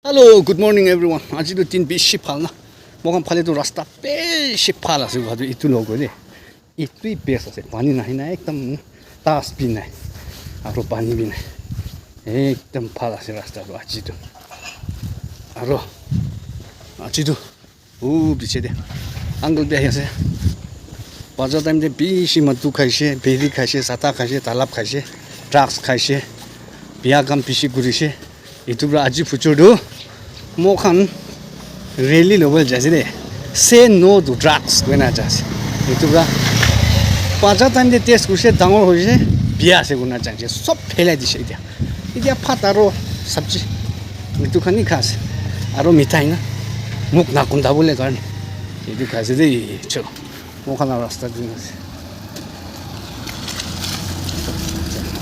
Hello, good morning everyone. आज तो तीन बीस शिप फालना, मौका फाले तो रास्ता पे शिप फाला से वो इतु लोगों ने इतु ही पैसा से पानी नहीं ना एकदम तास भी नहीं, आरो पानी भी नहीं, एकदम फाला से रास्ता तो आज तो वो पीछे दे अंकल भी ऐसे बाजार टाइम दे बीस मत खाइसे बेरी खाइसे साता खाइसे तालाब खाइसे ड्रग्स खाइसे बिया कम पीछे गुरिसे itu aji future do mo khan really level jase de say no to drugs when I just itu paja time de test kurse dangor hoise biya se guna changse sob phelai dise idia phataro sabji itu khani khas aro mithai na muk na kunda bole garni itu khase de cho mo khan rasta dinase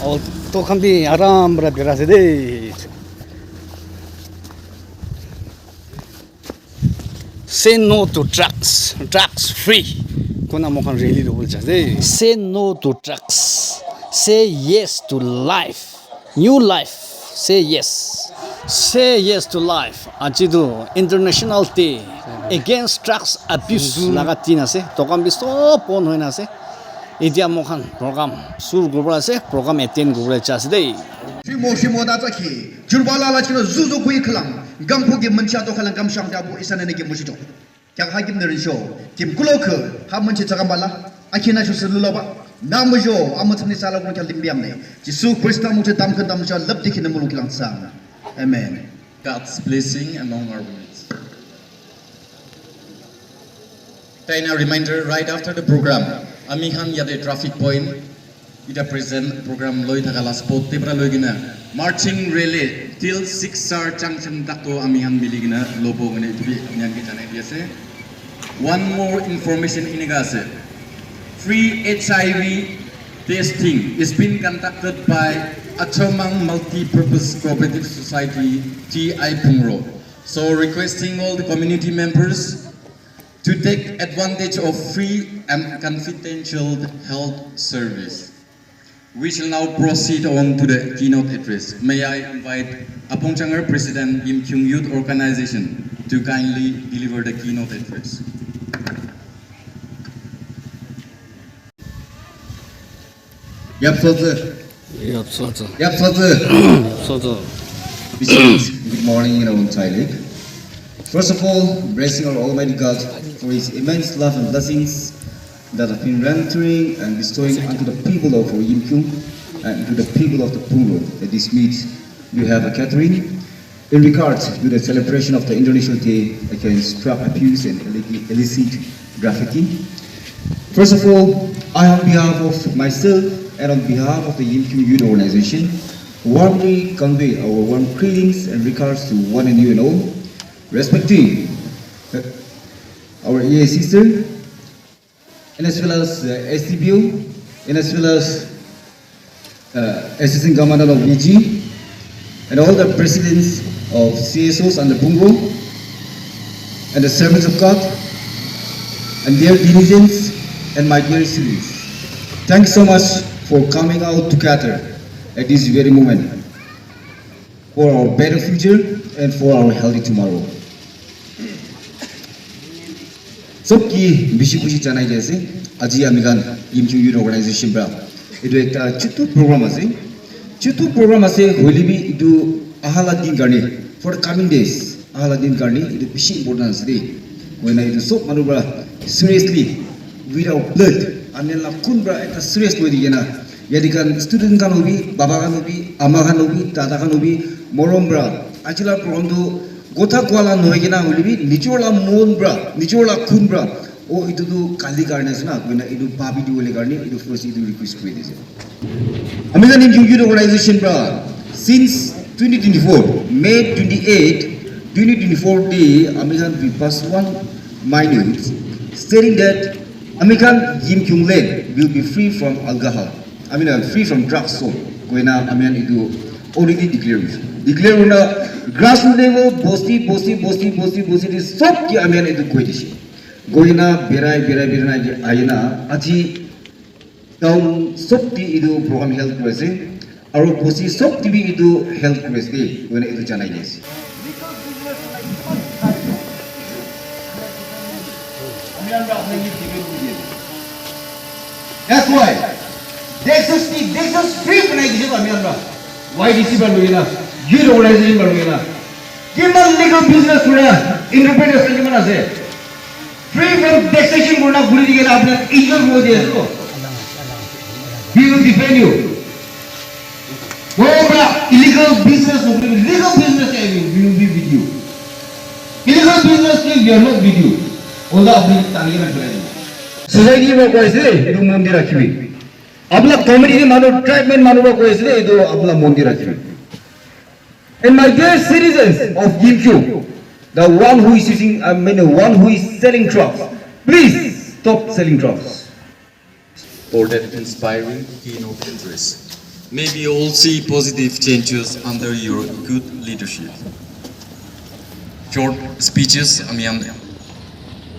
all to khan bi aram bra berase de Say no to drugs, drugs free. Kuna mo kan really double chase. Say no to drugs. Say yes to life, new life. Say yes. Say yes to life. Ajidu International Day against drugs abuse lagatina se. Tokam bisto pon hoina se. Idia mo kan program sur gubra se program attend gubra chase de. Shimo da zaki jurbala la chino zuzu kui klang gampu gi mancha to khalang gam shang da bu isana ne gi musito kyang ha gim ne risho kim kulok ha mancha chagambala akina shu sulu ba nam jo amathni sala ko khalim biam ne jisu krista mu te dam khan dam cha lab dikhin mu kilang sang amen. God's blessing among our words. Then a reminder right after the program amihan yade traffic point ita present program loi thakala spot tebra loi gina marching rally till 6 star junction takto amihan miligina lobo ngene tubi amihan ki janai diase. One more information iniga ase free HIV testing is being conducted by Achamang Multi-Purpose Cooperative Society TI Pungro, so requesting all the community members to take advantage of free and confidential health service. We shall now proceed on to the keynote address. May I invite Apong Changar President Yim Kyung Youth Organization to kindly deliver the keynote address. Yap sozu good morning in our Thailand. First of all, blessing our Almighty God for His immense love and blessings that have been rendering and bestowing unto the people of Yim Kyung and to the people of the Pungro. At this meet, we have a gathering in regard to the celebration of the International Day against drug abuse and illicit trafficking. First of all, on behalf of myself and on behalf of the Yim Kyung Youth Organization, warmly convey our warm greetings and regards to one and you and all, respecting our EA sister, and as well as STBO, and as well as Assistant Commander of BG, and all the presidents of CSOs and the Pungro, and the servants of God, and their diligence, and my dear students. Thanks so much for coming out together at this very moment for our better future and for our healthy tomorrow. सबकी बिशी खुशी जानाई जैसे अजी अमिगान Yim Kyung Youth Organization बरा इधर एक Chittu programme आसे होली भी इधर आहाला दिन करने for the coming days आहाला दिन करने इधर बिशी important आसे वही ना इधर सब मानो बरा seriously with our blood अन्य ला खून बरा एक serious लोग दिए ना यदि kan student kan होगी बाबा kan होगी अम्मा kan होगी दादा kan होगी मोरम बरा आजिला प्रोग्राम तो गोथा कुआला नोएगी ना होली भी निचोला मोन ब्रा निचोला खून ब्रा ओ इधर तो काली करने से ना कोई ना इधर भाभी डी वाले करने इधर फर्स्ट इधर रिक्वेस्ट कर दीजिए American Yim Kyung Youth Organization bra since 2024 May 28 2024 day American we passed one minute stating that American Yim Kyung Land will be free from alcohol free from drugs so कोई ना American इधर already declare on a grassroots level bosti this सब की amen इधर कोई दिशे गोइना बेराय ना जे आइना अजी टाउन सब की इधर प्रोग्राम हेल्थ प्रोसेस और बोसी सब की भी इधर हेल्थ प्रोसेस के वने इधर जाना ही That's why Dexus free बनाई दीजिए हमें हमरा YDC पर लोगे ना youth organization पर लोगे ना किमान legal business करना independent से किमान आसे free from taxation करना गुली दिखे ना आपने इज्जत हो दिया इसको we will defend you वो बड़ा illegal business हो गया legal business है we will be with you illegal business के we are not with you ओला अपनी तालियां में बनाएंगे society में कोई से इधर मंदिर रखी हुई अपना community मानो tribe में मानो कोई से इधर अपना मंदिर रखी हुई and my dear citizens of Gimkyu, the one who is using, the one who is selling drugs, please stop selling drugs. For that inspiring keynote address. May we all see positive changes under your good leadership. Short speeches,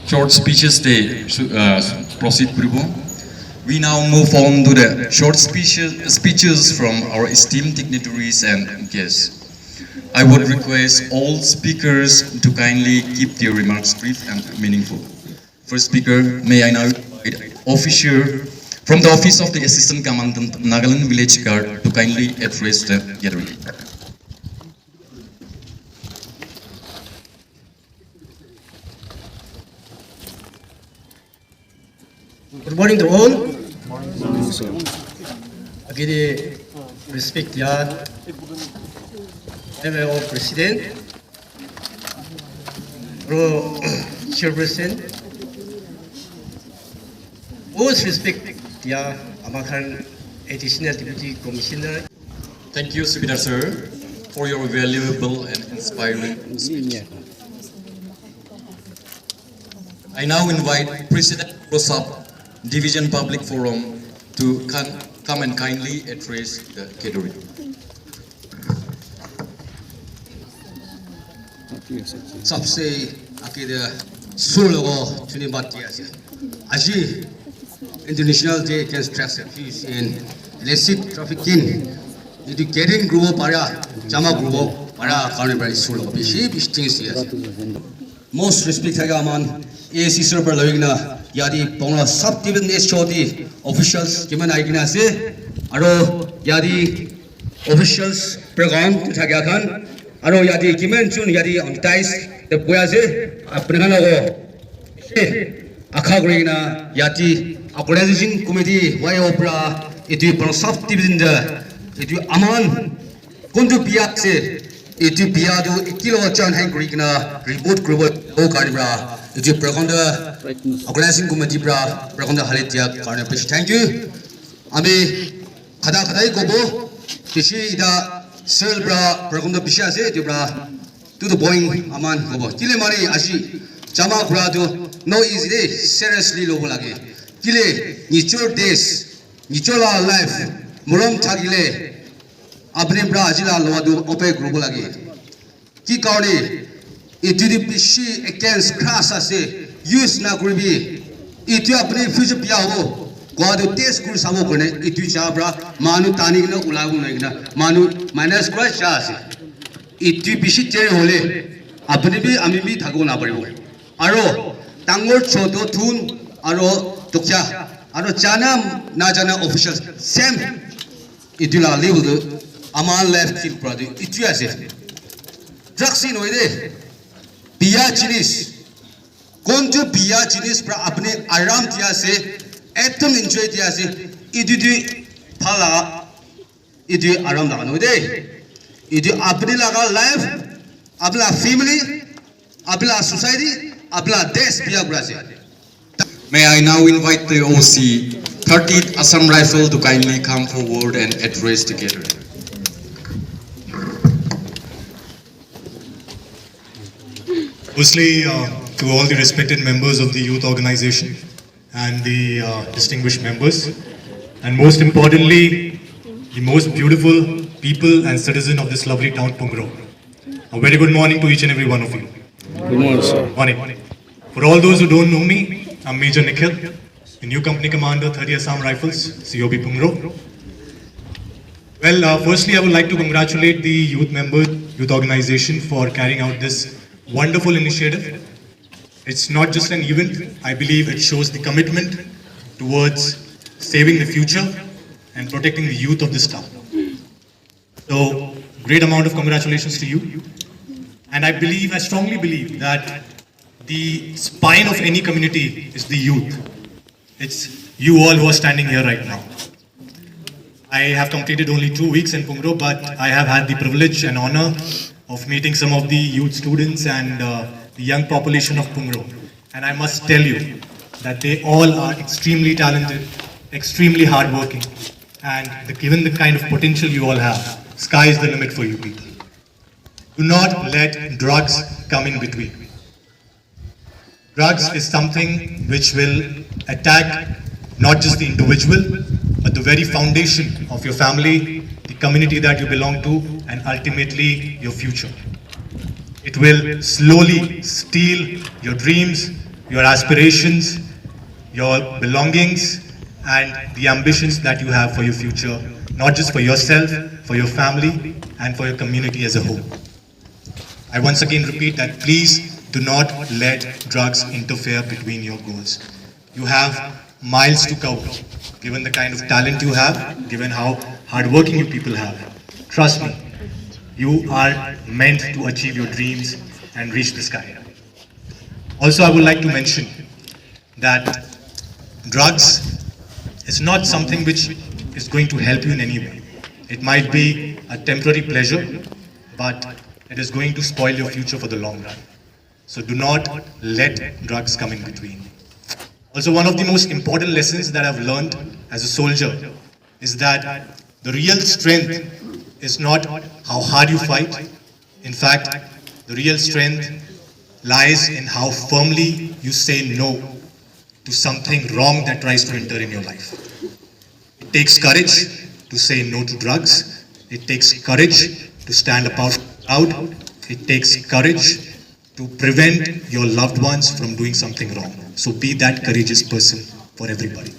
short speeches they proceed Puribo. We now move on to the short speeches from our esteemed dignitaries and guests. I would request all speakers to kindly keep their remarks brief and meaningful. First speaker, may I now invite officer from the office of the Assistant Commandant Nagaland Village Guard to kindly address the gathering. Good morning to all. Again, respect level of President, Chairperson, most respect Amakan Additional Deputy Commissioner. Thank you, Subedar sir, for your valuable and inspiring speech. I now invite President Rosap Division Public Forum to come and kindly address the gathering. सबसे आखिर solo चुने बात किया है आज international day against drugs abuse and illicit trafficking educating group para jama group para karne para सोलो बिशी बिस्टिंग सिया most respect है आमान AC sir पर लगना यादी पोंगला सब डिवीजन एसओडी officials किमान आइकना से अरो यादी officials program था क्या खान अरो यादी किमें चुन यादी अंताइस द पुयाजे अपने का लोगो आखा गुरिना यादी ऑर्गेनाइजेशन कमिटी वाई ओपरा इतु प्रोसाफ डिवीजन द इतु अमान कुंदु पियाक से इतु पियादु किलो चान है गुरिना रिपोर्ट ग्रुप ओ कारिब्रा इतु प्रकंड ऑर्गेनाइजेशन कमिटी ब्रा प्रकंड हालेतिया कारने पे थैंक यू अभी खदा खदाई कोबो किसी इदा Sel bra perkonda bisha se tu bra tu the boing aman hobo kile mari ashi jama bra tu no easy day seriously lobo lage kile nichur days nichola life muram thagile apne bra ajila lowa du ope group lage ki kaune itudi bishi against class ase use na kuribi itu apne future pia ho Guado test kur samo kone itu chabra manu tani gna ulagu na gna manu minus crush chase itu bishi tere hole apne bhi ami bhi thago na paribo aro tangor chodo thun aro tokya aro chana na jana officials same itu la level amal left kill product itu ase drugs in hoide biya jinis kontu biya jinis pra apne aram tiya se एकदम enjoy दिया से इधर फला इधर आराम लगाना होते इधर अपने लगा लाइफ अपना फैमिली अपना सोसाइटी अपना देश पिया बुरा से May I now invite the OC 30th Assam Rifle to kindly come forward and address the gathering. Firstly, to all the respected members of the youth organization and the distinguished members, and most importantly, the most beautiful people and citizens of this lovely town, Pungro. A very good morning to each and every one of you. Good morning, sir. Morning. For all those who don't know me, I'm Major Nikhil, the new company commander, 30 Assam Rifles, COB Pungro. Well, firstly, I would like to congratulate the youth members Youth Organization for carrying out this wonderful initiative. It's not just an event, I believe it shows the commitment towards saving the future and protecting the youth of this town. So, great amount of congratulations to you. And I strongly believe that the spine of any community is the youth. It's you all who are standing here right now. I have completed only 2 weeks in Pungro, but I have had the privilege and honor of meeting some of the youth students and the young population of Pungro. And I must tell you that they all are extremely talented, extremely hardworking, and given the kind of potential you all have, sky is the limit for you people. Do not let drugs come in between. Drugs is something which will attack not just the individual, but the very foundation of your family, the community that you belong to, and ultimately your future. It will slowly steal your dreams, your aspirations, your belongings, and the ambitions that you have for your future, not just for yourself, for your family, and for your community as a whole. I once again repeat that please do not let drugs interfere between your goals. You have miles to cover, given the kind of talent you have, given how hardworking you people have. Trust me, you are meant to achieve your dreams and reach the sky. Also, I would like to mention that drugs is not something which is going to help you in any way. It might be a temporary pleasure, but it is going to spoil your future for the long run. So do not let drugs come in between. Also, one of the most important lessons that I've learned as a soldier is that the real strength is not how hard you fight. In fact, the real strength lies in how firmly you say no to something wrong that tries to enter in your life. It takes courage to say no to drugs. It takes courage to stand apart from the crowd. It takes courage to prevent your loved ones from doing something wrong. So be that courageous person for everybody,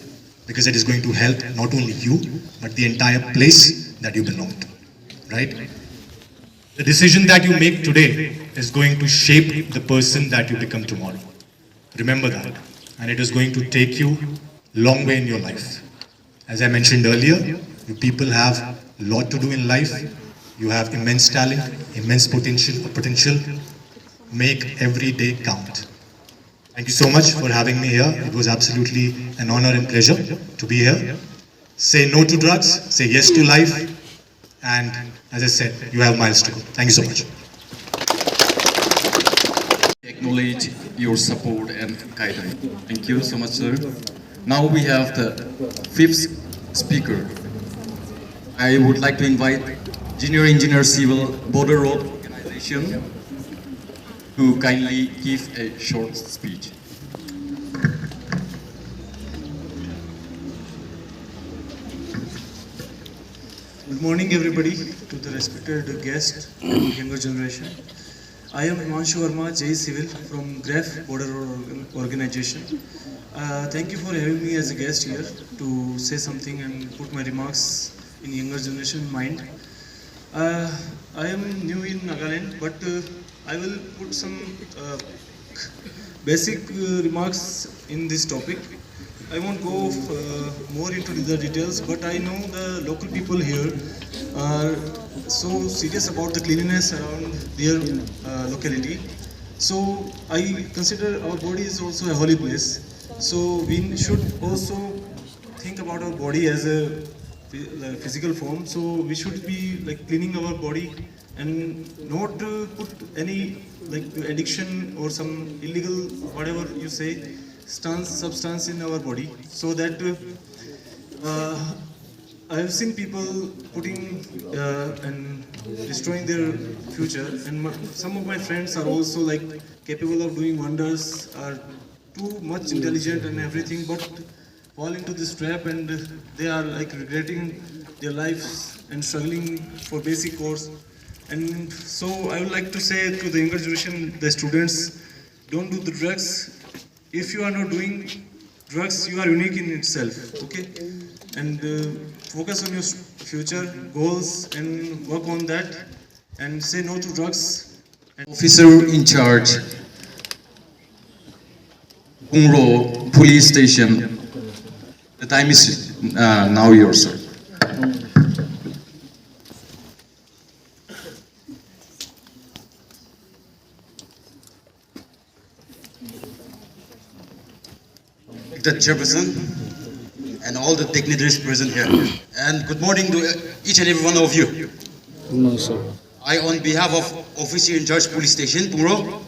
because it is going to help not only you, but the entire place that you belong to, right? The decision that you make today is going to shape the person that you become tomorrow. Remember that. And it is going to take you a long way in your life. As I mentioned earlier, you people have a lot to do in life. You have immense talent, immense potential. Make every day count. Thank you so much for having me here. It was absolutely an honor and pleasure to be here. Say no to drugs, say yes to life, and as I said, you have miles to go. Thank you so much. Acknowledge your support and guidance. Thank you so much, sir. Now we have the fifth speaker. I would like to invite Junior Engineer Civil Border Road Organization to kindly give a short speech. Good morning, everybody, to the respected guest, younger generation. I am Himanshu Verma, J Civil from GREF Border Organization. Thank you for having me as a guest here to say something and put my remarks in younger generation mind. I am new in Nagaland, but I will put some basic remarks in this topic. I won't go more into the details, but I know the local people here are so serious about the cleanliness around their locality. So I consider our body is also a holy place. So we should also think about our body as a physical form. So we should be like cleaning our body and not put any like addiction or some illegal whatever you say substance in our body, so that I have seen people putting and destroying their future, and some of my friends are also like capable of doing wonders, are too much intelligent and everything, but fall into this trap and they are like regretting their lives and struggling for basic course. And so I would like to say to the younger generation, the students, don't do the drugs. If you are not doing drugs, you are unique in itself, okay? And focus on your future goals and work on that. and say no to drugs. Officer in charge, Pungro Police Station. The time is now yours, sir. The chairperson and all the dignitaries present here, and good morning to each and every one of you. No, sir. I, on behalf of Officer in Charge Police Station, Pungro,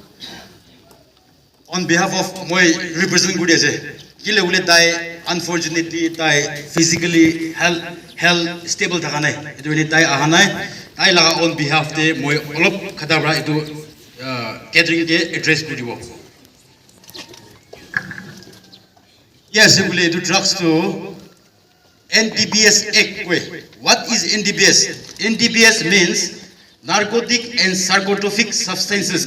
on behalf of my representative Gudiase, kile ule tai unfortunately tai physically health stable thakanai, itu ule tai ahanai, tai laga on behalf de my olop khadabra itu catering ke address kudibo. Yes, ule itu drugs to NDPS Act. What is NDPS? NDPS means narcotic and psychotropic substances.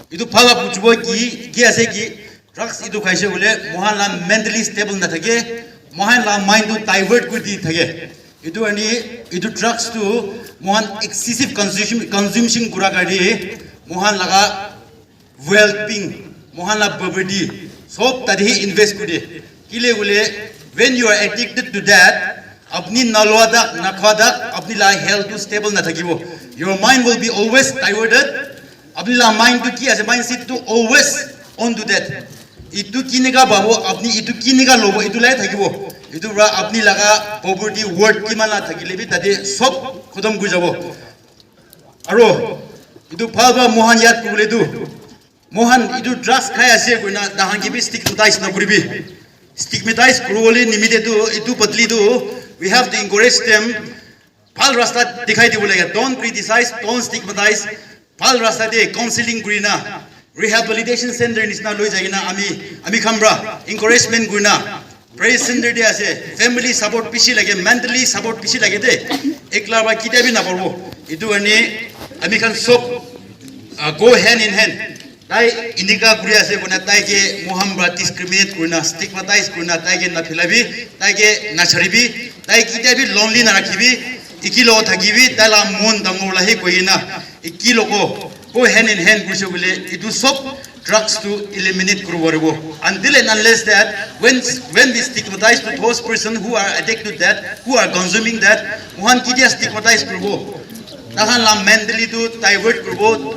Itu phala puchbo ki ase ki drugs itu khaise ule mohan la mentally stable na thake, mohan la mind to divert kuri thake. Itu ani itu drugs to mohan excessive consumption kura kari, mohan laga well-being, mohan la poverty sob tadhi invest kuri. Kile ule when you are addicted to that, apni nalwada nakhada apni la health to stable na thakibo. Your mind will be always diverted. Apni la mind to ki ase mindset to always on to that. Itu kinega babo apni itu kinega lobo itu lai thakibo. Itu ra apni laga poverty word ki mala thakile bi tade sob khodam gujabo. Aro itu phalba mohan yat kubule tu. Mohan itu drugs khai ase kuina dahangi bi stigmatize na kuribi. Stigmatize cruelly nimite tu itu patli tu. We have to encourage them. Phal rasta dikhai dibo lega. Don't criticize, don't stigmatize. Phal rasta de counseling grina, rehabilitation center nisna loi jagina ami khambra encouragement grina. Praise center de ase family support pishi lage, mentally support pishi lage de. Ekla ba kite bi na parbo. Itu ani ami khan sob go hand in hand. Tai indika guri ase bona tai ke mohambra discriminate kurna, stigmatize kurna, tai ke na philabi, tai ke na charibi, tai kite bi lonely na rakhibi. Ikilo thagibi tala mon dangula he koina ikilo ko hand in hand gusubile itu sob drugs to eliminate kurwarbo. Until and unless that when we stigmatize to those person who are addicted to that, who are consuming that, mohan kidia stigmatize kurbo tahan la mentally to divert kurbo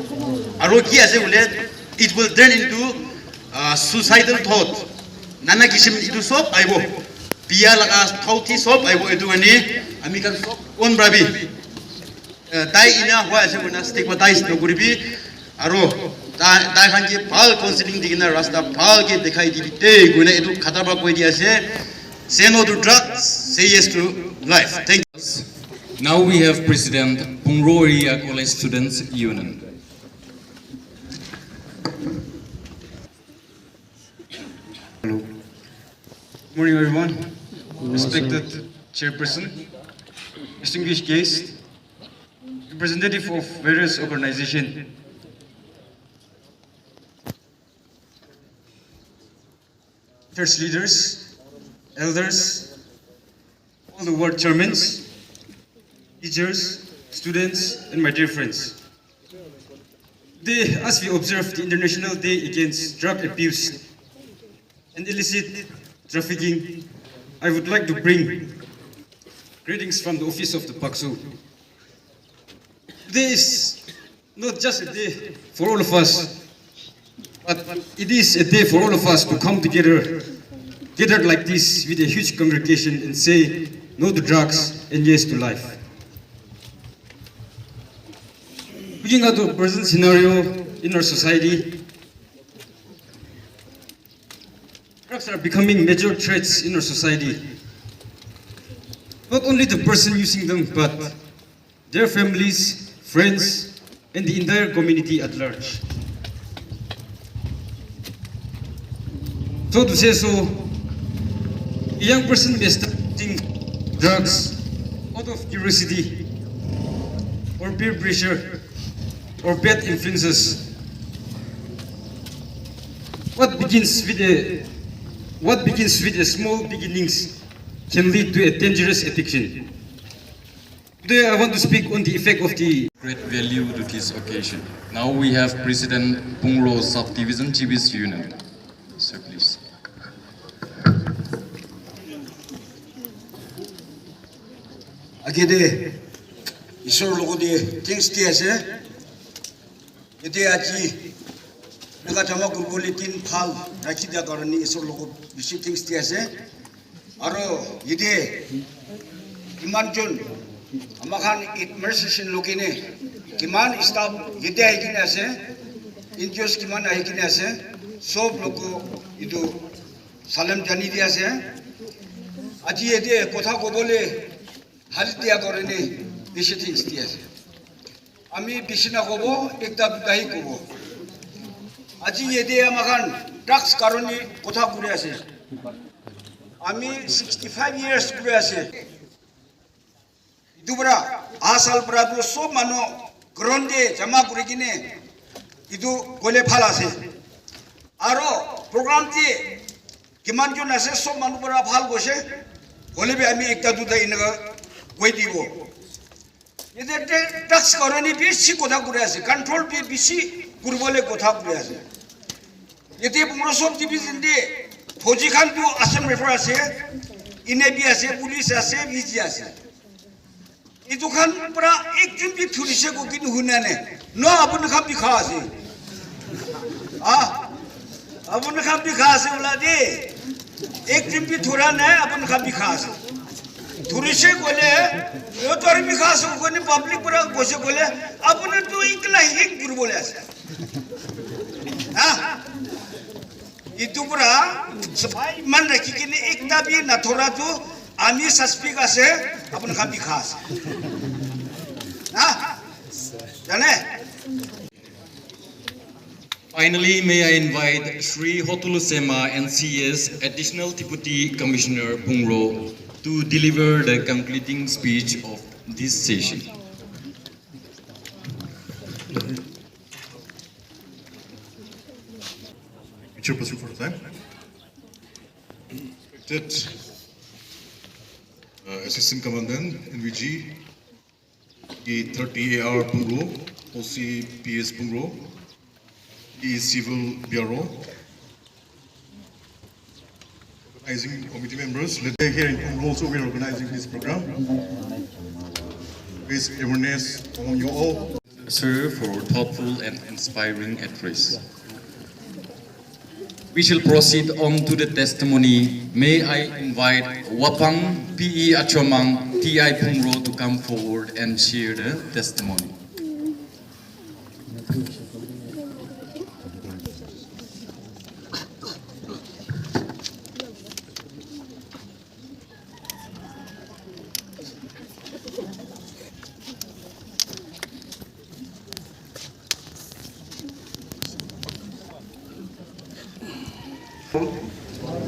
aro ki ase ule it will turn into suicidal thought nana kishim itu sob aibo pia laga thauti sob aibo itu ani ami kan sob on brabi tai ina hwa ase kuna stigmatize no guribi aro ta khan ki phal counseling digina rasta phal ke dekhai dibi te guna edu khataba koi di ase say no to drugs, say yes to life. Thank you. Now we have President Pungro Area College Students Union. Good morning, everyone. Respected Chairperson, distinguished guests, representative of various organizations, church leaders, elders, all the ward chairmen, teachers, students, and my dear friends. Today, as we observe the International Day Against Drug Abuse and Illicit Trafficking, I would like to bring greetings from the office of the Paksu. Today is not just a day for all of us, but it is a day for all of us to come together like this with a huge congregation and say no to drugs and yes to life. Looking at the present scenario in our society, drugs are becoming major threats in our society. Not only the person using them, but their families, friends, and the entire community at large. So to say so, a young person may start using drugs out of curiosity, or peer pressure, or bad influences. What begins with a small beginnings can lead to a dangerous addiction. Today I want to speak on the effect of the Great value to this occasion. Now we have President Pungro Subdivision GBC Union. Sir, please. Agede isor logo de things tiase ite aji naga jama gurgoli tin phal rakhi dia karani isor logo bishi things tiase aro ide imanjun amakan immersion logine kiman staff ide aikine ase injos kiman aikine ase sob logo idu salam jani dia ase aji ide kotha ko bole হালতিয়া করেনি বেশি things দিয়েছে আমি বেশি না কব একটা দুটাই কব আজি এদে আমাখান ড্রাগস কারণে কথা ঘুরে আছে আমি 65 ইয়ার্স ঘুরে আছে ইদুবরা আসাল প্রাদু সব মানো গ্রন্ডে জমা করে কিনে ইদু গলে ফাল আছে আরো প্রোগ্রামটি কিমান জন আছে সব মানুষরা ভাল বসে হলে আমি একটা দুটাই ইনগা কই দিব এদেরতে টাক্স করনি বেশি কথা ঘুরে আছে কন্ট্রোল পে বেশি গুরবলে কথা ঘুরে আছে এতে পুরসব ডিভিশন দিয়ে ফৌজি খান তো আসাম রেফার আছে ইনেবি আছে পুলিশ আছে ভিজি আছে এই দোকান পুরা একজন বি থুরিছে কো কিন হুনানে ন আপন খাম বি খা আছে আপন খাম বি খা আছে ওলা দে একজন বি থুরা না আপন খাম বি খা আছে थोड़ीसे बोले यो तो अरबी खास को ने पब्लिक पर बसे बोले अपने तो इकला ही गुरु बोले ऐसे हाँ itu pura सफाई मन रखी कि ने एकता भी न थोड़ा तो आमी सस्पिक आसे अपन खाबी खास हाँ जाने Finally, may I invite Sri Hotulu Sema NCS Additional Deputy Commissioner Pungro to deliver the concluding speech of this session. Chairperson for the time. Respected Assistant Commandant NVG, E30AR Pungro, OCPS Pungro, Civil Bureau, organizing committee members. Here in Pungro also we are organizing this program. Raise awareness among you all. Sir, for thoughtful and inspiring address. We shall proceed on to the testimony. May I invite Wapang PE Achomang TI Pungro to come forward and share the testimony.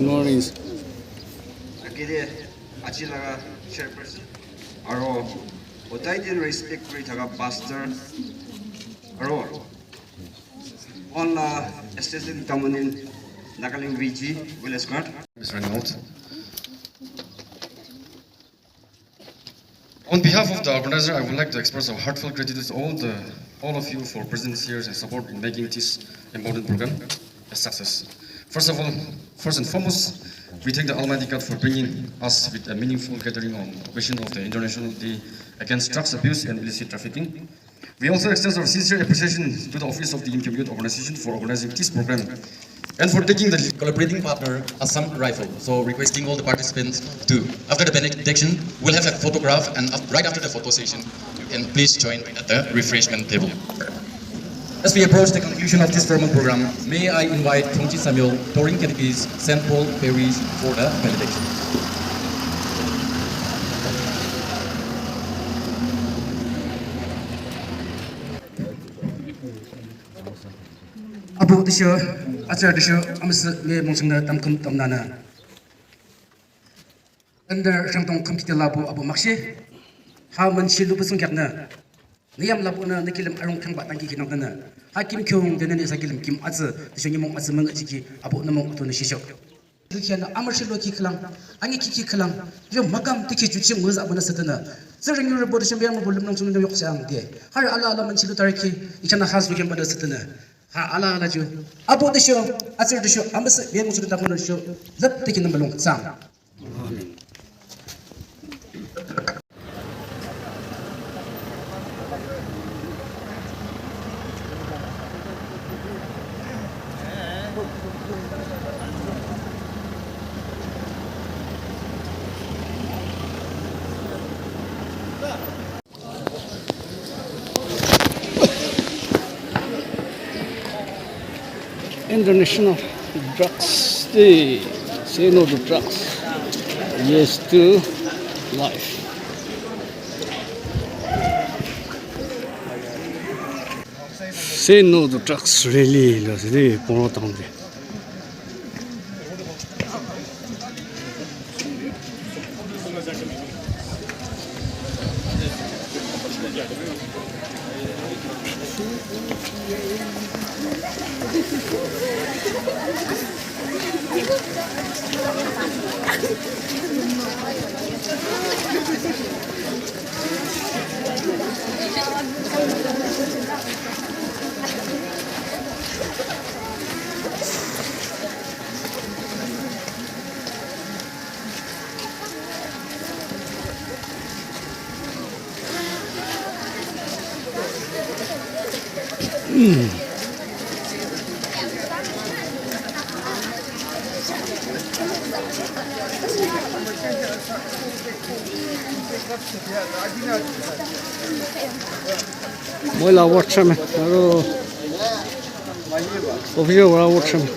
No worries. Agede achilaga chairperson aro otaiden respect kuri thaga pastor aro on assistant tamanin nagaling VG Willis Card Mr. Renault. On behalf of the organizer, I would like to express our heartfelt gratitude to all of you for presence here and support in making this important program a success. First and foremost, we thank the Almighty God for bringing us with a meaningful gathering on occasion of the International Day Against Drugs Abuse and Illicit Trafficking. We also extend our sincere appreciation to the Office of the IMCUM Youth Organization for organizing this program and for taking the Collaborating partner Assam Rifle. So requesting all the participants to, after the benediction, we'll have a photograph, and right after the photo session, you can please join at the refreshment table. As we approach the conclusion of this formal program, may I invite Tongji Samuel, Touring Categories, St. Paul Parish for the benediction. Abu Disho, Acer Disho, Amis Le Monsana Tamkum Tamnana. Under Shantong Computer Labu Abu Maxi, how man she lupus Gapna. Niam Labuna, Nikilim Arong Kang Batanki Kinogana. Hakim Kyung, the Nene Sakilim Kim Azza, the Shangimong Azamang Chiki, Abu Namong to the Shisho. Rikiana Amarshilo Kiklang, Aniki Kiklang, your Magam Tiki Juchim was up on a Satana. Serving your report to Shambian Bulum to the Yoksang Day. Har Allah Manchilutariki, Ichana has become by the Satana. Ha Allah Laju. About the show, after the show, Ambassador Bian to the Tapan show, let taking them along. Sam. International Drugs Day. Say no to drugs. Yes to life. Say no to drugs really. Really, pour autant de. Voilà, watch me. Official, watch me.